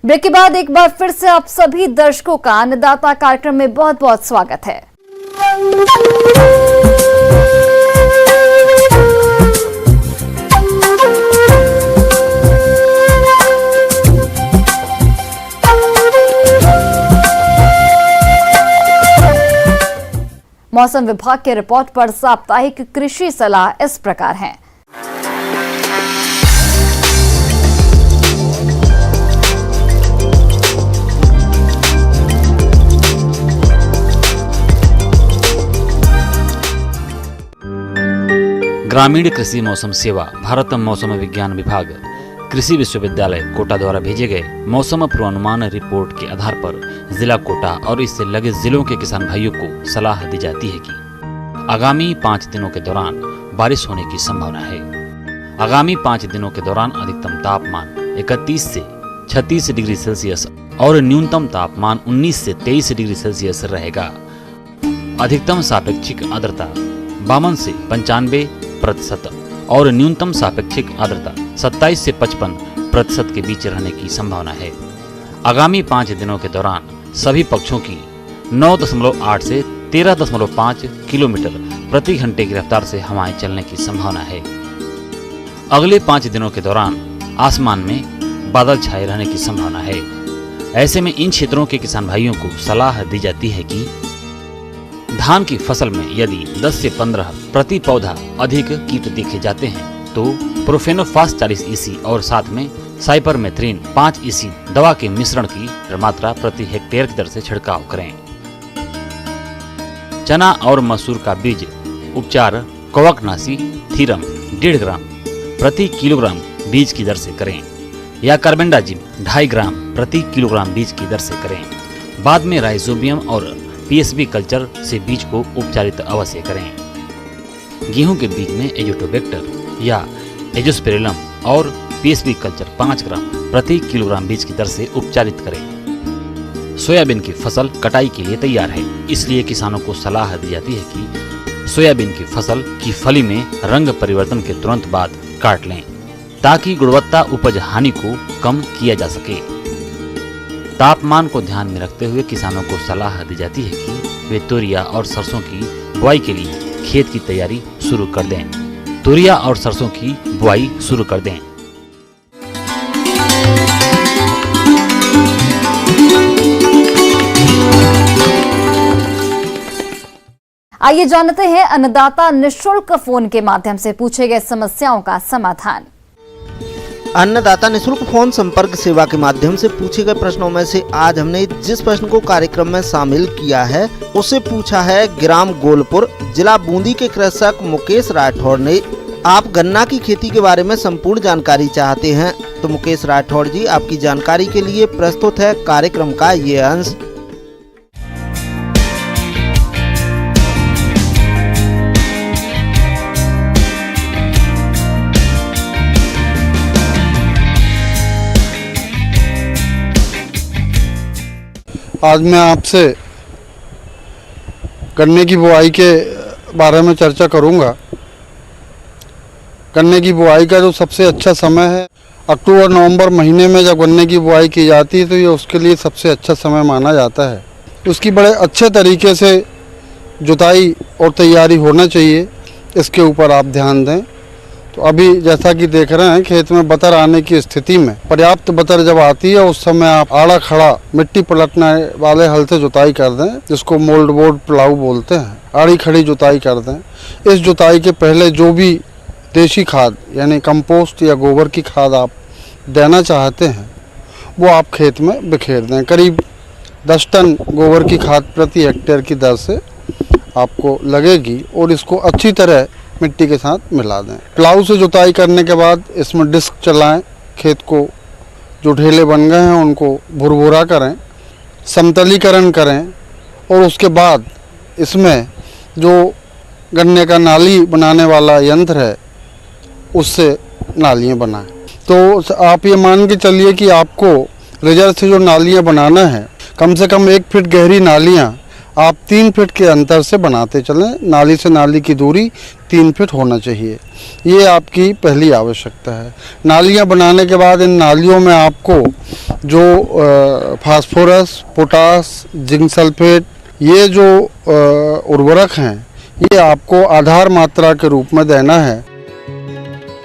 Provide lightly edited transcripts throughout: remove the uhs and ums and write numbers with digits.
Break के बाद एक बार फिर से आप सभी दर्शकों का अन्नदाता कार्यक्रम में बहुत बहुत स्वागत है। मौसम विभाग के रिपोर्ट पर साप्ताहिक कृषि सलाह इस प्रकार है। ग्रामीण कृषि मौसम सेवा भारत मौसम विज्ञान विभाग कृषि विश्वविद्यालय कोटा द्वारा भेजे गए मौसम पूर्वानुमान रिपोर्ट के आधार पर जिला कोटा और इससे लगे जिलों के किसान भाइयों को सलाह दी जाती है कि आगामी 5 दिनों के दौरान बारिश होने की संभावना है। आगामी 5 दिनों के दौरान अधिकतम तापमान 31 से 36 डिग्री सेल्सियस और न्यूनतम तापमान 19 से 23 डिग्री सेल्सियस रहेगा। अधिकतम सापेक्षिक आर्द्रता 52 से 95% और न्यूनतम सापेक्षिक आर्द्रता 27 से 55% के बीच रहने की संभावना है। आगामी 5 दिनों के दौरान सभी पक्षों की 9.8 से 13.5 किलोमीटर प्रति घंटे की रफ्तार से हवाएं चलने की संभावना है। अगले 5 दिनों के दौरान आसमान में बादल छाए रहने की संभावना है। ऐसे में इन क्षेत्रों के किसान भाइयों को सलाह दी जाती है कि धान की फसल में यदि 10 से 15 प्रति पौधा अधिक कीट देखे जाते हैं तो प्रोफेनोफास 40 EC और साथ में साइपरमेथ्रिन 5 EC दवा के मिश्रण की मात्रा प्रति हेक्टेयर की दर से छिड़काव करें। चना और मसूर का बीज उपचार कवकनाशी थीरम 1.5 ग्राम प्रति किलोग्राम बीज की दर से करें या कार्बेंडाजिम 2.5 ग्राम प्रति किलोग्राम बीज की दर से करें। बाद में राइजोबियम और PSB कल्चर से बीज को उपचारित अवश्य करें। गेहूं के बीज में एजोटोबैक्टर या एजोस्पेरिलम और PSB कल्चर 5 ग्राम प्रति किलोग्राम बीज की दर से उपचारित करें। सोयाबीन की फसल कटाई के लिए तैयार है, इसलिए किसानों को सलाह दी जाती है कि सोयाबीन की फसल की फली में रंग परिवर्तन के तुरंत बाद काट लें ताकि गुणवत्ता उपज हानि को कम किया जा सके। तापमान को ध्यान में रखते हुए किसानों को सलाह दी जाती है कि वे तुरिया और सरसों की बुआई के लिए खेत की तैयारी शुरू कर दें। तुरिया और सरसों की बुआई शुरू कर दें। आइए जानते हैं अन्नदाता निःशुल्क फोन के माध्यम से पूछे गए समस्याओं का समाधान। अन्नदाता निःशुल्क फोन संपर्क सेवा के माध्यम से पूछे गए प्रश्नों में से आज हमने जिस प्रश्न को कार्यक्रम में शामिल किया है उसे पूछा है ग्राम गोलपुर जिला बूंदी के कृषक मुकेश राठौड़ ने। आप गन्ना की खेती के बारे में संपूर्ण जानकारी चाहते हैं तो मुकेश राठौड़ जी आपकी जानकारी के लिए प्रस्तुत है कार्यक्रम का ये अंश। आज मैं आपसे गन्ने की बुआई के बारे में चर्चा करूंगा। गन्ने की बुआई का जो सबसे अच्छा समय है अक्टूबर नवंबर महीने में जब गन्ने की बुआई की जाती है तो ये उसके लिए सबसे अच्छा समय माना जाता है। उसकी बड़े अच्छे तरीके से जुताई और तैयारी होना चाहिए, इसके ऊपर आप ध्यान दें। तो अभी जैसा कि देख रहे हैं खेत में बतर आने की स्थिति में पर्याप्त बतर जब आती है उस समय आप आड़ा खड़ा मिट्टी पलटने वाले हल से जुताई कर दें, जिसको मोल्ड बोर्ड प्लाऊ बोलते हैं। आड़ी खड़ी जुताई कर दें। इस जुताई के पहले जो भी देसी खाद यानी कंपोस्ट या गोबर की खाद आप देना चाहते हैं वो आप खेत में बिखेर दें। करीब 10 टन गोबर की खाद प्रति हेक्टेयर की दर से आपको लगेगी और इसको अच्छी तरह मिट्टी के साथ मिला दें। प्लाऊ से जुताई करने के बाद इसमें डिस्क चलाएं, खेत को जो ढेले बन गए हैं उनको भुरभुरा करें, समतलीकरण करें और उसके बाद इसमें जो गन्ने का नाली बनाने वाला यंत्र है उससे नालियाँ बनाएं। तो आप ये मान के चलिए कि आपको रिजर्व से जो नालियाँ बनाना है कम से कम 1 फीट गहरी नालियाँ आप 3 फीट के अंतर से बनाते चलें। नाली से नाली की दूरी 3 फीट होना चाहिए। ये आपकी पहली आवश्यकता है। नालियाँ बनाने के बाद इन नालियों में आपको जो फास्फोरस, पोटास, जिंक सल्फेट, ये जो उर्वरक हैं, ये आपको आधार मात्रा के रूप में देना है।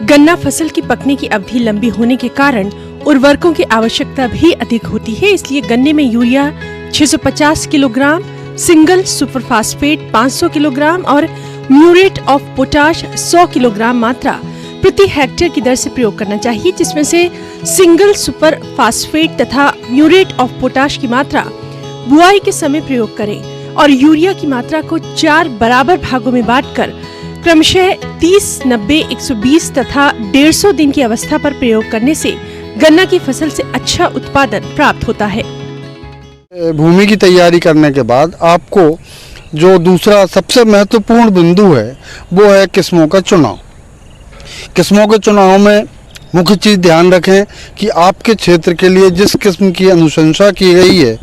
गन्ना फसल की पकने की अवधि लंबी होने के कारण उर्वरकों की आवश्यकता भी अधिक होती है, इसलिए गन्ने में urea 650 kilogram, single super phosphate 500 kilogram और म्यूरेट ऑफ पोटाश 100 किलोग्राम मात्रा प्रति हेक्टेयर की दर से प्रयोग करना चाहिए, जिसमें से सिंगल सुपर फास्फेट तथा म्यूरेट ऑफ पोटाश की मात्रा बुआई के समय प्रयोग करें और यूरिया की मात्रा को 4 बराबर भागों में बांटकर क्रमशः 30, 90, 120 तथा 150 दिन की अवस्था पर प्रयोग करने से गन्ना की फसल से अच्छा उत्पादन प्राप्त होता है। भूमि की तैयारी करने के बाद आपको जो दूसरा सबसे महत्वपूर्ण बिंदु है वो है किस्मों का चुनाव। किस्मों के चुनाव में मुख्य चीज़ ध्यान रखें कि आपके क्षेत्र के लिए जिस किस्म की अनुशंसा की गई है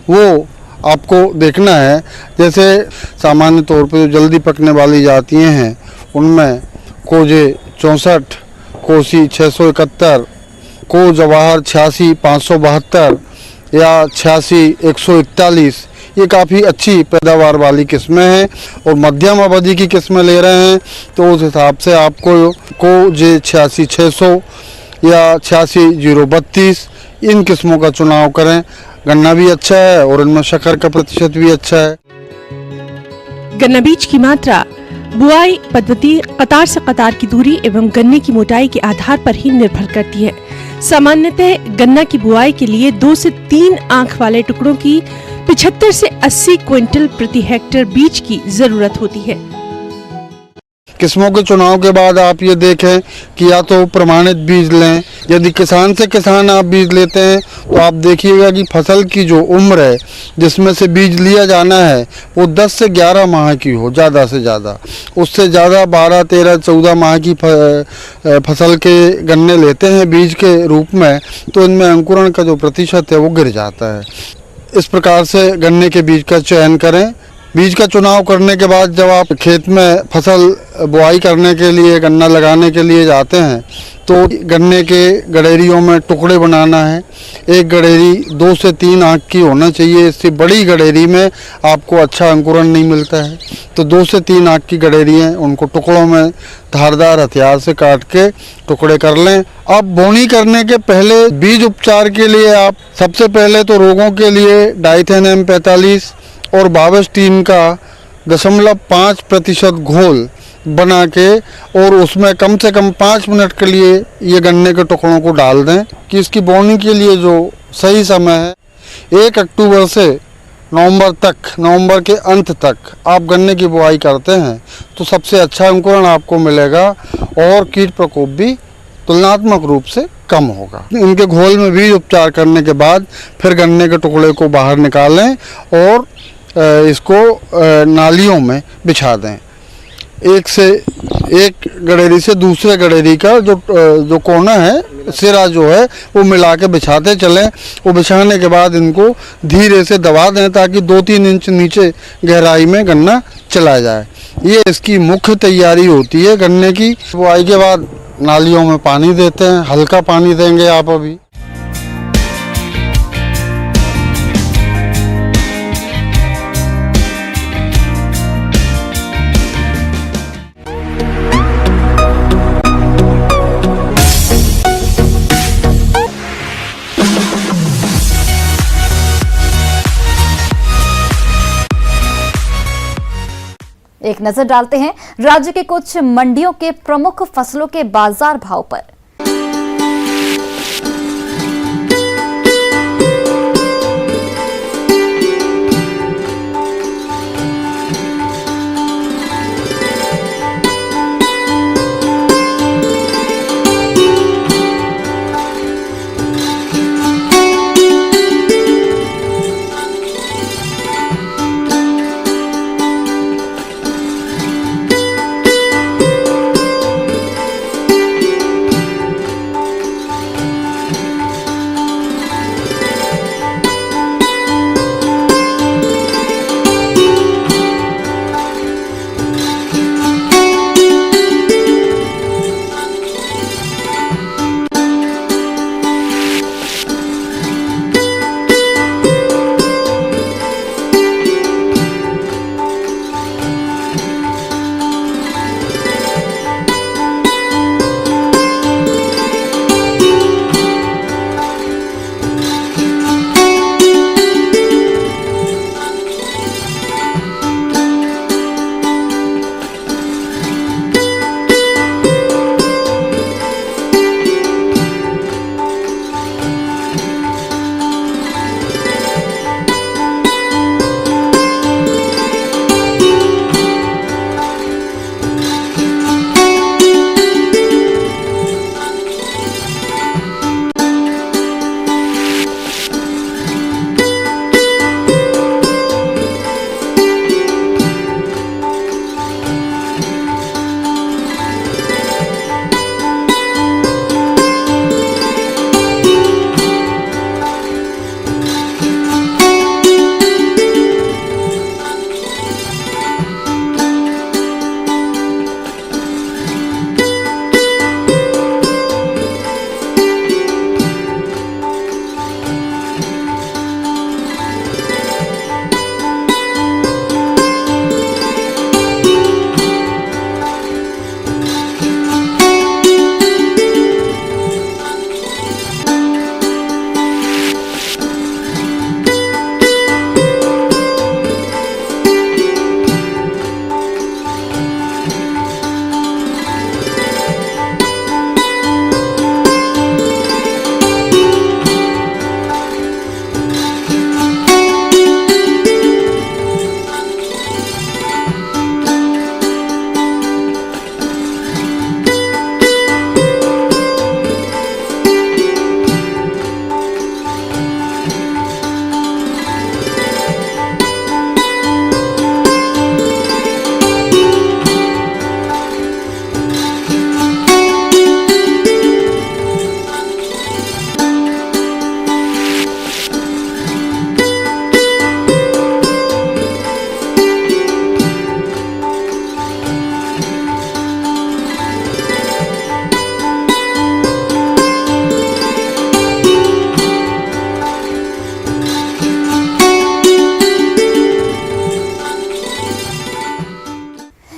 वो आपको देखना है। जैसे सामान्य तौर पर जो जल्दी पकने वाली जातियाँ हैं उनमें कोजे 64, कोसी 671, को जवाहर 86, 572 या 86, 141, ये काफ़ी अच्छी पैदावार वाली किस्में हैं। और मध्यम अवधि की किस्में ले रहे हैं तो उस हिसाब से आपको को जे 86, 600 या 86, 032 इन किस्मों का चुनाव करें। गन्ना भी अच्छा है और इनमें शक्कर का प्रतिशत भी अच्छा है। गन्ना बीज की मात्रा बुआई पद्धति, कतार से कतार की दूरी एवं गन्ने की मोटाई के आधार पर ही निर्भर करती है। सामान्यतः गन्ना की बुआई के लिए 2 से 3 आंख वाले टुकड़ों की 75 से 80 क्विंटल प्रति हेक्टेयर बीज की जरूरत होती है। किस्मों के चुनाव के बाद आप ये देखें कि या तो प्रमाणित बीज लें। यदि किसान से किसान आप बीज लेते हैं तो आप देखिएगा कि फसल की जो उम्र है जिसमें से बीज लिया जाना है वो 10 से 11 माह की हो, ज़्यादा से ज़्यादा। उससे ज़्यादा 12, 13, 14 माह की फसल के गन्ने लेते हैं बीज के रूप में तो इनमें अंकुरण का जो प्रतिशत है वो गिर जाता है। इस प्रकार से गन्ने के बीज का चयन करें। बीज का चुनाव करने के बाद जब आप खेत में फसल बुआई करने के लिए, गन्ना लगाने के लिए जाते हैं तो गन्ने के गडेरियों में टुकड़े बनाना है। एक गडेरी 2 से 3 आंख की होना चाहिए। इससे बड़ी गडेरी में आपको अच्छा अंकुरण नहीं मिलता है। तो 2 से 3 आंख की गडेरी हैं, उनको टुकड़ों में धारदार हथियार से काट के टुकड़े कर लें। अब बोनी करने के पहले बीज उपचार के लिए आप सबसे पहले तो रोगों के लिए डाइथेन M45 और बावेस्टीन का 0.5% घोल बना के और उसमें कम से कम 5 मिनट के लिए ये गन्ने के टुकड़ों को डाल दें कि इसकी बोनी के लिए जो सही समय है 1 अक्टूबर से नवंबर तक, नवंबर के अंत तक आप गन्ने की बुआई करते हैं तो सबसे अच्छा अंकुरण आपको मिलेगा और कीट प्रकोप भी तुलनात्मक रूप से कम होगा। इनके घोल में बीज उपचार करने के बाद फिर गन्ने के टुकड़े को बाहर निकालें और इसको नालियों में बिछा दें। एक गडेरी से दूसरे गडेरी का जो कोना है, सिरा जो है वो मिला के बिछाते चलें। वो बिछाने के बाद इनको धीरे से दबा दें ताकि 2-3 इंच नीचे गहराई में गन्ना चला जाए। ये इसकी मुख्य तैयारी होती है गन्ने की। बुआई के बाद नालियों में पानी देते हैं, हल्का पानी देंगे आप अभी। एक नजर डालते हैं राज्य के कुछ मंडियों के प्रमुख फसलों के बाजार भाव पर।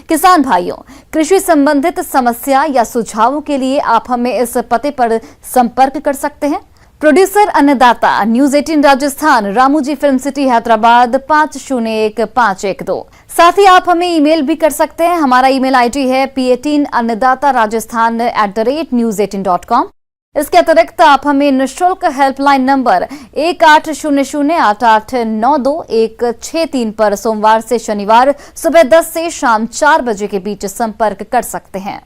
किसान भाइयों, कृषि संबंधित समस्या या सुझावों के लिए आप हमें इस पते पर संपर्क कर सकते हैं। Producer Annadata, news 18 Rajasthan, Ramoji film city, Hyderabad 501512। साथ ही आप हमें ईमेल भी कर सकते हैं। हमारा ईमेल आईडी है p18annadattarajasthan@news18.com। इसके अतिरिक्त आप हमें निःशुल्क हेल्पलाइन नंबर 18008892 पर सोमवार से शनिवार सुबह 10 से शाम 4 बजे के बीच संपर्क कर सकते हैं।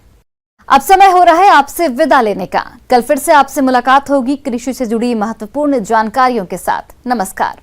अब समय हो रहा है आपसे विदा लेने का। कल फिर से आपसे मुलाकात होगी कृषि से जुड़ी महत्वपूर्ण जानकारियों के साथ। नमस्कार।